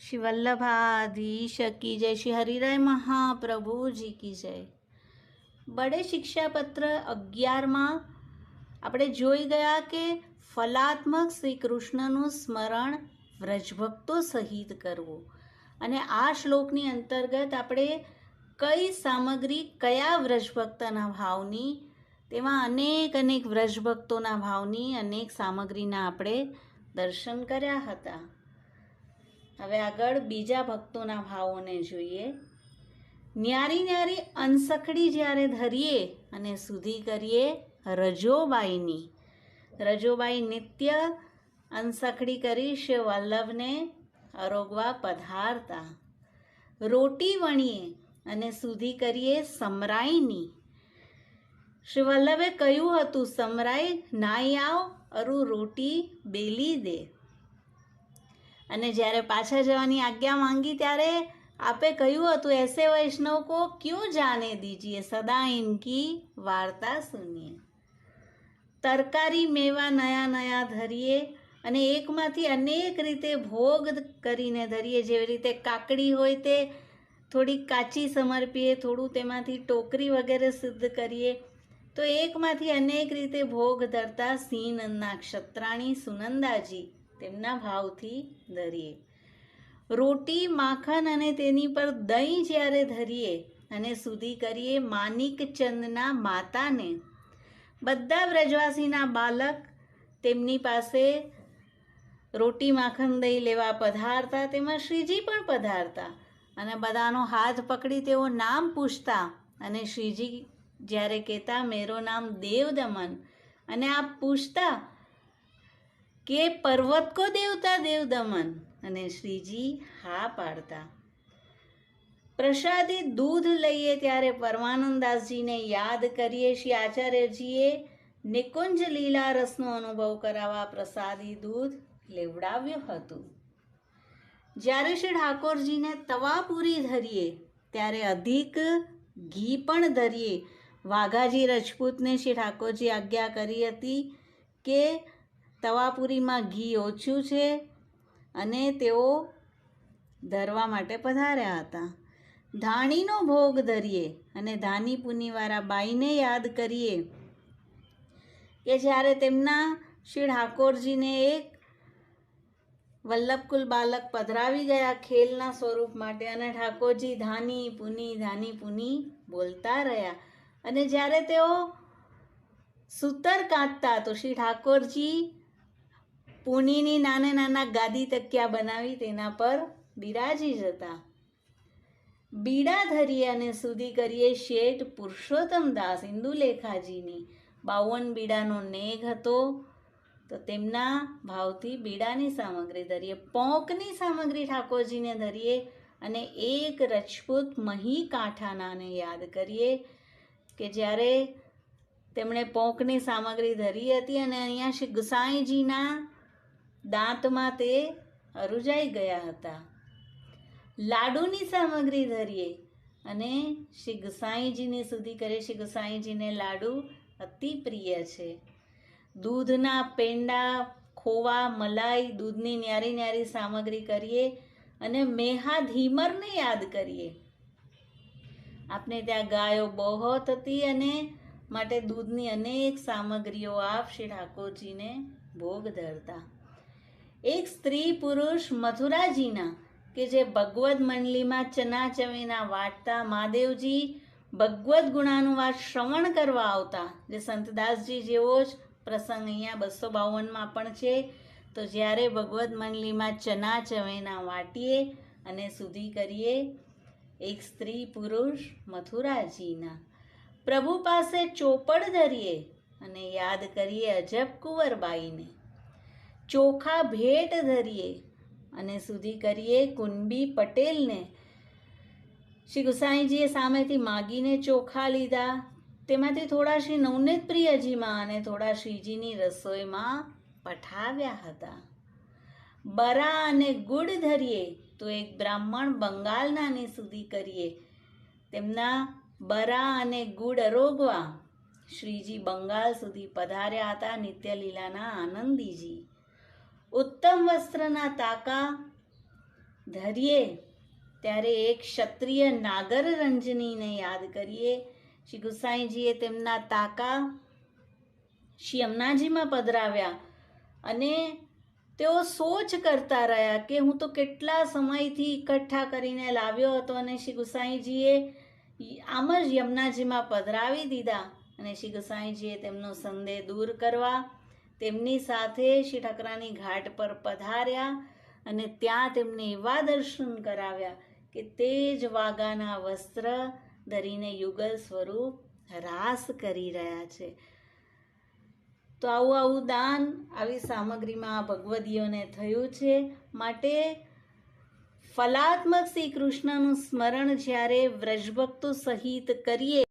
श्री वल्लभाधीश की जय, श्री हरिराय महाप्रभु जी की जय। બડે શિક્ષાપત્ર 11માં આપણે જોઈ ગયા કે ફલાત્મક શ્રી કૃષ્ણનું સ્મરણ વ્રજભક્તો સહિત કરવું, અને આ શ્લોકની અંતર્ગત આપણે કઈ સામગ્રી કયા વ્રજભક્તના ભાવની, તેમાં અનેક વ્રજભક્તોના ભાવની અનેક સામગ્રીના આપણે દર્શન કર્યા હતા. હવે આગળ બીજા ભક્તોના ભાવોને જોઈએ. ન્યારી ન્યારી અનસખડી જ્યારે ધરીએ અને સુધી કરીએ રજોબાઈની. રજોબાઈ નિત્ય અનસખડી કરી શ્રી વલ્લભને આરોગવા પધારતા. રોટી વણીએ અને સુધી કરીએ સમરાઈની. શ્રી વલ્લભે કહ્યું હતું, સમરાઈ નાઈ આવ અરુ રોટી બેલી દે. અને જ્યારે પાછા જવાની આજ્ઞા માંગી ત્યારે આપે કહ્યું હતું, એસે વૈષ્ણવ કો ક્यों જાને દીજીએ, સદા ઇનકી વાર્તા સુનીએ. તરકારી મેવા નયા નયા ધરીએ અને એકમાંથી અનેક રીતે ભોગ કરીને ધરીએ. જેવી રીતે કાકડી હોય તે થોડી કાચી સમર્પીએ, થોડું તેમાંથી ટોકરી વગેરે સિદ્ધ કરીએ. તો એકમાંથી અનેક રીતે ભોગ ધરતા સિંહનંદના ક્ષત્રાણી સુનંદાજી તેમના ભાવથી ધરીએ. રોટી માખણ અને તેની પર દહીં જ્યારે ધરીએ અને સુધી કરીએ માનિકચંદના માતાને. બધા વ્રજવાસીના બાલક તેમની પાસે રોટી માખણ દહીં લેવા પધારતા, તેમાં શ્રીજી પણ પધારતા અને બધાનો હાથ પકડી તેઓ નામ પૂછતા. અને શ્રીજી જ્યારે કહેતા, મેરો નામ દેવદમન, અને આપ પૂછતા કે પર્વત કો દેવતા દેવદમન, અને શ્રીજી હા પાડતા. પ્રસાદી દૂધ લઈએ ત્યારે પરમાનંદાસજીને યાદ કરીએ. શ્રી આચાર્યજીએ નિકુંજ લીલા રસનો અનુભવ કરાવવા પ્રસાદી દૂધ લેવડાવ્યું હતું. જ્યારે શ્રી ઠાકોરજીને તવાપુરી ધરીએ ત્યારે અધિક ઘી પણ ધરીએ. વાઘાજી રજપૂતને શ્રી ઠાકોરજી આજ્ઞા કરી હતી કે તવાપુરીમાં ઘી ઓછું છે, અને તેઓ ધરવા માટે પધાર્યા હતા. ધાણીનો ભોગ ધરીએ અને ધાની પુનીવાળા બાઈને યાદ કરીએ કે જ્યારે તેમના શ્રી ઠાકોરજીને એક વલ્લભકુલ બાલક પધરાવી ગયા ખેલના સ્વરૂપ માટે, અને ઠાકોરજી ધાની પુની બોલતા રહ્યા. અને જ્યારે તેઓ સૂતર કાંતતા તો શ્રી ઠાકોરજી પુનીની નાના ગાદી તકિયા બનાવી તેના પર બિરાજી જતા. બીડા ધરીએ અને સુધી કરીએ શેઠ પુરુષોત્તમ દાસ ઇન્દુલેખાજીની. 52 બીડાનો નેગ હતો, તો તેમના ભાવથી બીડાની સામગ્રી ધરીએ. પોંકની સામગ્રી ઠાકોરજીને ધરીએ અને એક રજપૂત મહી કાંઠાનાને યાદ કરીએ કે જ્યારે તેમણે પોંકની સામગ્રી ધરી હતી અને અહીંયા શ્રી ગુસાઈજીના દાંતમાં તે અરુજાઈ ગયા હતા. લાડુની સામગ્રી ધરીએ અને શ્રી ગુસાઈજીને સુધી કરે. શ્રી ગુસાઈજીને લાડુ અતિ પ્રિય છે. દૂધના પેંડા, ખોવા, મલાઈ, દૂધની ન્યારી ન્યારી સામગ્રી કરીએ અને મેહા ધીમરને યાદ કરીએ. આપણે ત્યાં ગાયો બહોત હતી અને માટે દૂધની અનેક સામગ્રીઓ આપ શ્રી ઠાકોરજીને ભોગ ધરતા. એક સ્ત્રી પુરુષ મથુરાજીના કે જે ભગવદ મંડલીમાં ચના ચવેના વાટતા. મહાદેવજી ભગવદ ગુણાનુવાદ શ્રવણ કરવા આવતા, જે સંતદાસજી જેવો જ પ્રસંગ અહીંયા 252માં પણ છે. તો જ્યારે ભગવદ મંડલીમાં ચના ચવેના વાટીએ અને સુધી કરીએ એક સ્ત્રી પુરુષ મથુરાજીના. પ્રભુ પાસે ચોપડ ધરીએ અને યાદ કરીએ અજબ કુંવરબાઈને. ચોખા ભેટ ધરીએ અને સુધી કરીએ કુંબી પટેલને. શ્રી ગુસાઈજીએ સામેથી માગીને ચોખા લીધા. તેમાંથી થોડા શ્રી નવનીત પ્રિયજીમાં અને થોડા શ્રીજીની રસોઈમાં પઠાવ્યા હતા. બરા અને ગુડ ધરીએ તો એક બ્રાહ્મણ બંગાળનાની સુધી કરીએ. તેમના બરા અને ગુડ અરોગવા શ્રીજી બંગાળ સુધી પધાર્યા હતા. નિત્યલીલાના આનંદીજી. ઉત્તમ વસ્ત્રના તાકા ધરીએ ત્યારે એક ક્ષત્રિય નાગર રંજનીને યાદ કરીએ. શ્રી ગુસાઈજીએ તેમના તાકા શ્રી યમુનાજીમાં પધરાવ્યા અને તેઓ સોચ કરતા રહ્યા કે હું તો કેટલા સમયથી એકઠા કરીને લાવ્યો હતો અને શ્રી ગુસાઈજીએ આમ જ યમુનાજીમાં પધરાવી દીધા. અને શ્રી ગુસાઈજીએ તેમનો સંદેહ દૂર કરવા તેમની સાથે શ્રી ઠકરાની ઘાટ પર પધાર્યા અને ત્યાં તેમને એવા દર્શન કરાવ્યા કે તે જ વાઘાના વસ્ત્ર ધરીને યુગલ સ્વરૂપ રાસ કરી રહ્યા છે. તો આવું દાન આવી સામગ્રીમાં ભગવદીઓને થયું છે. માટે ફલાત્મક શ્રી કૃષ્ણનું સ્મરણ જ્યારે વ્રજભક્તો સહિત કરીએ